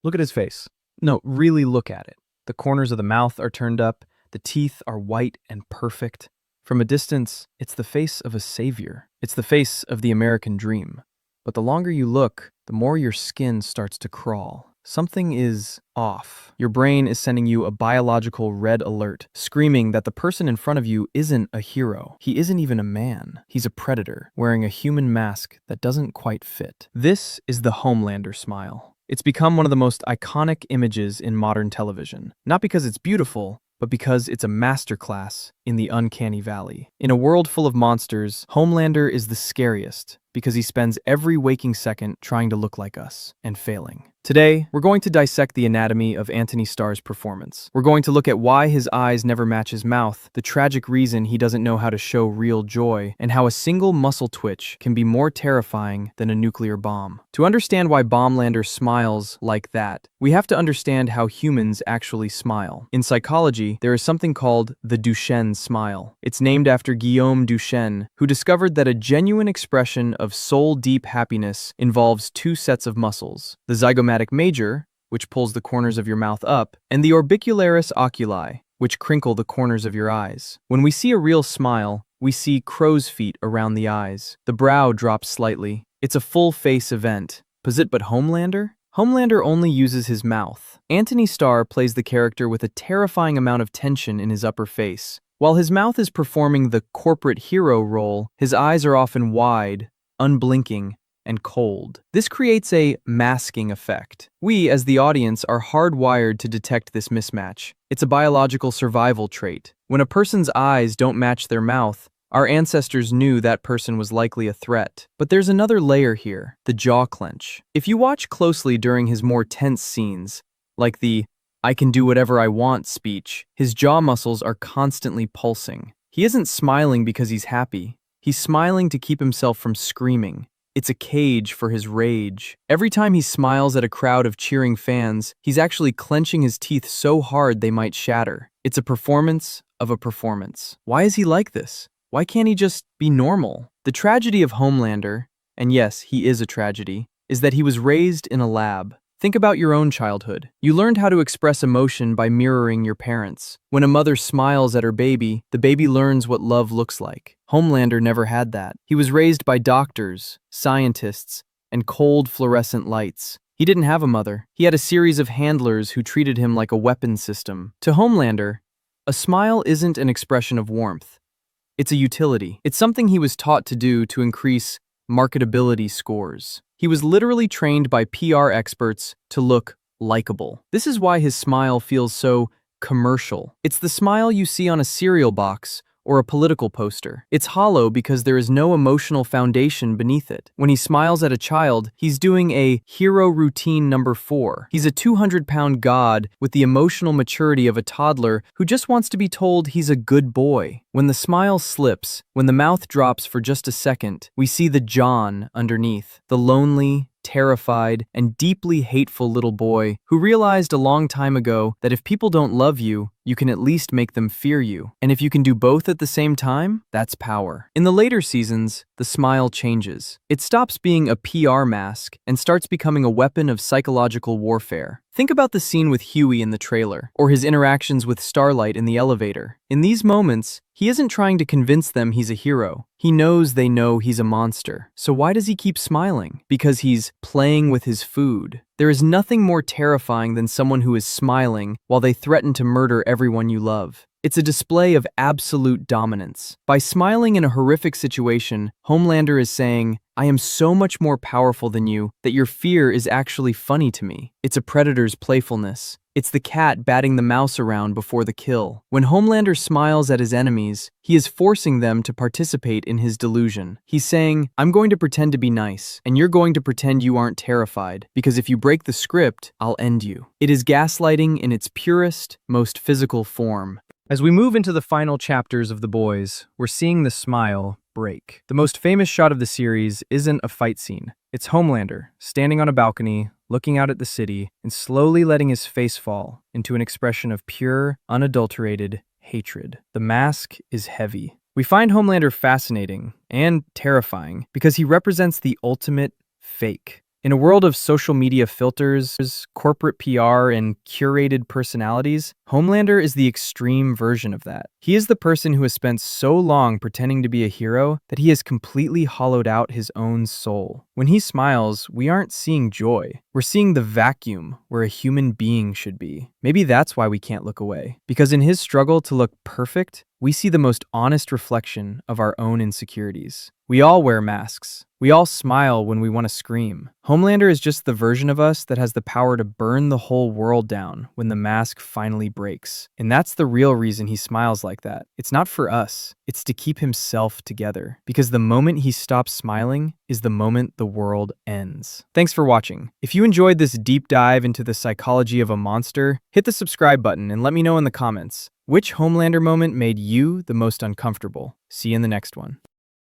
Look at his face. No, really look at it. The corners of the mouth are turned up, the teeth are white and perfect. From a distance, it's the face of a savior. It's the face of the American dream. But the longer you look, the more your skin starts to crawl. Something is off. Your brain is sending you a biological red alert, screaming that the person in front of you isn't a hero. He isn't even a man. He's a predator, wearing a human mask that doesn't quite fit. This is the Homelander smile. It's become one of the most iconic images in modern television. Not because it's beautiful, but because it's a masterclass in the uncanny valley. In a world full of monsters, Homelander is the scariest because he spends every waking second trying to look like us and failing. Today, we're going to dissect the anatomy of Antony Starr's performance. We're going to look at why his eyes never match his mouth, the tragic reason he doesn't know how to show real joy, and how a single muscle twitch can be more terrifying than a nuclear bomb. To understand why Homelander smiles like that, we have to understand how humans actually smile. In psychology, there is something called the Duchenne smile. It's named after Guillaume Duchenne, who discovered that a genuine expression of soul-deep happiness involves two sets of muscles: the zygomatic major, which pulls the corners of your mouth up, and the orbicularis oculi, which crinkle the corners of your eyes. When we see a real smile, we see crow's feet around the eyes. The brow drops slightly. It's a full face event. But Homelander? Homelander only uses his mouth. Antony Starr plays the character with a terrifying amount of tension in his upper face. While his mouth is performing the corporate hero role, his eyes are often wide, unblinking, and cold. This creates a masking effect. We, as the audience, are hardwired to detect this mismatch. It's a biological survival trait. When a person's eyes don't match their mouth, our ancestors knew that person was likely a threat. But there's another layer here, the jaw clench. If you watch closely during his more tense scenes, like the "I can do whatever I want" speech, his jaw muscles are constantly pulsing. He isn't smiling because he's happy. He's smiling to keep himself from screaming. It's a cage for his rage. Every time he smiles at a crowd of cheering fans, he's actually clenching his teeth so hard they might shatter. It's a performance of a performance. Why is he like this? Why can't he just be normal? The tragedy of Homelander, and yes, he is a tragedy, is that he was raised in a lab. Think about your own childhood. You learned how to express emotion by mirroring your parents. When a mother smiles at her baby, the baby learns what love looks like. Homelander never had that. He was raised by doctors, scientists, and cold fluorescent lights. He didn't have a mother. He had a series of handlers who treated him like a weapon system. To Homelander, a smile isn't an expression of warmth. It's a utility. It's something he was taught to do to increase marketability scores. He was literally trained by PR experts to look likable. This is why his smile feels so commercial. It's the smile you see on a cereal box or a political poster. It's hollow because there is no emotional foundation beneath it. When he smiles at a child, he's doing a hero routine number 4. He's a 200-pound god with the emotional maturity of a toddler who just wants to be told he's a good boy. When the smile slips, when the mouth drops for just a second, we see the John underneath, the lonely, terrified, and deeply hateful little boy who realized a long time ago that if people don't love you, you can at least make them fear you. And if you can do both at the same time, that's power. In the later seasons, the smile changes. It stops being a PR mask and starts becoming a weapon of psychological warfare. Think about the scene with Huey in the trailer, or his interactions with Starlight in the elevator. In these moments, he isn't trying to convince them he's a hero. He knows they know he's a monster. So why does he keep smiling? Because he's playing with his food. There is nothing more terrifying than someone who is smiling while they threaten to murder everyone you love. It's a display of absolute dominance. By smiling in a horrific situation, Homelander is saying, "I am so much more powerful than you that your fear is actually funny to me." It's a predator's playfulness. It's the cat batting the mouse around before the kill. When Homelander smiles at his enemies, he is forcing them to participate in his delusion. He's saying, "I'm going to pretend to be nice, and you're going to pretend you aren't terrified, because if you break the script, I'll end you." It is gaslighting in its purest, most physical form. As we move into the final chapters of The Boys, we're seeing the smile break. The most famous shot of the series isn't a fight scene. It's Homelander, standing on a balcony, looking out at the city, and slowly letting his face fall into an expression of pure, unadulterated hatred. The mask is heavy. We find Homelander fascinating and terrifying because he represents the ultimate fake. In a world of social media filters, corporate PR, and curated personalities, Homelander is the extreme version of that. He is the person who has spent so long pretending to be a hero that he has completely hollowed out his own soul. When he smiles, we aren't seeing joy. We're seeing the vacuum where a human being should be. Maybe that's why we can't look away. Because in his struggle to look perfect, we see the most honest reflection of our own insecurities. We all wear masks. We all smile when we want to scream. Homelander is just the version of us that has the power to burn the whole world down when the mask finally breaks. And that's the real reason he smiles like that. It's not for us. It's to keep himself together. Because the moment he stops smiling is the moment the world ends. Thanks for watching. If you enjoyed this deep dive into the psychology of a monster, hit the subscribe button and let me know in the comments. Which Homelander moment made you the most uncomfortable? See you in the next one.